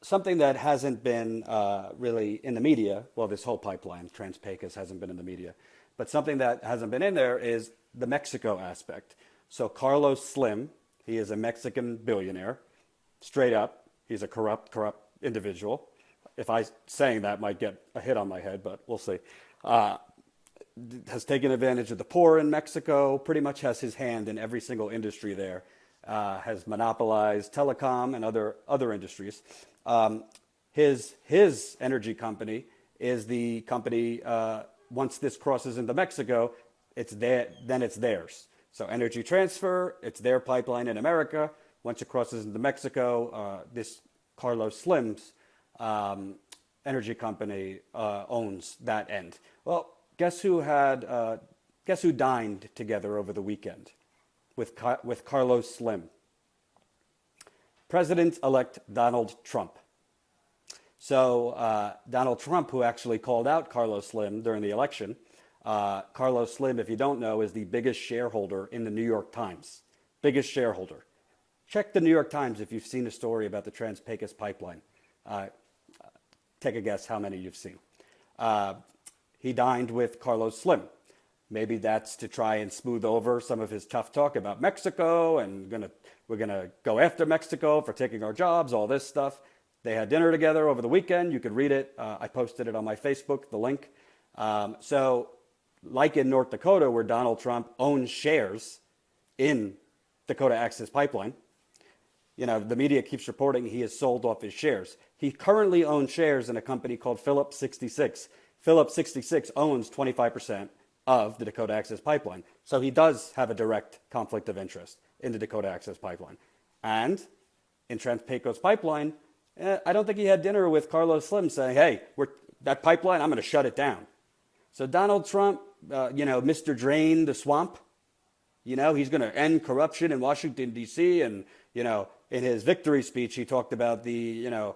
something that hasn't been really in the media, well, this whole pipeline, Trans-Pecos, hasn't been in the media, but something that hasn't been in there is the Mexico aspect. So Carlos Slim, he is a Mexican billionaire, straight up. He's a corrupt individual. If I saying that might get a hit on my head, but we'll see. Uh, has taken advantage of the poor in Mexico, pretty much has his hand in every single industry there, has monopolized telecom and other industries. His energy company is the company, once this crosses into Mexico, then it's theirs. So Energy Transfer, it's their pipeline in America. Once it crosses into Mexico, this Carlos Slim's energy company owns that end. Well, guess who dined together over the weekend with Carlos Slim? President-elect Donald Trump. So Donald Trump, who actually called out Carlos Slim during the election, Carlos Slim, if you don't know, is the biggest shareholder in the New York Times. Biggest shareholder. Check the New York Times if you've seen a story about the Trans-Pecos pipeline. Take a guess how many you've seen. He dined with Carlos Slim. Maybe that's to try and smooth over some of his tough talk about Mexico and we're gonna go after Mexico for taking our jobs, all this stuff. They had dinner together over the weekend. You could read it. I posted it on my Facebook, the link. So like in North Dakota, where Donald Trump owns shares in Dakota Access Pipeline, the media keeps reporting he has sold off his shares. He currently owns shares in a company called Phillips 66. Phillips 66 owns 25% of the Dakota Access Pipeline. So he does have a direct conflict of interest in the Dakota Access Pipeline. And in Trans-Pecos Pipeline, I don't think he had dinner with Carlos Slim saying, hey, that pipeline, I'm going to shut it down. So Donald Trump, Mr. Drain the Swamp, he's going to end corruption in Washington, D.C. And, in his victory speech, he talked about the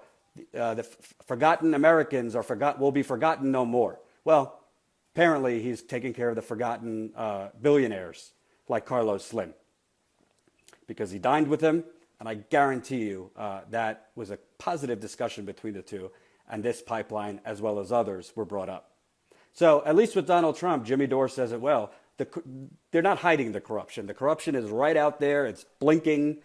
forgotten Americans will be forgotten no more. Well, apparently he's taking care of the forgotten billionaires like Carlos Slim because he dined with him. And I guarantee you that was a positive discussion between the two. And this pipeline, as well as others, were brought up. So at least with Donald Trump, Jimmy Dore says it well. They're not hiding the corruption. The corruption is right out there. It's blinking.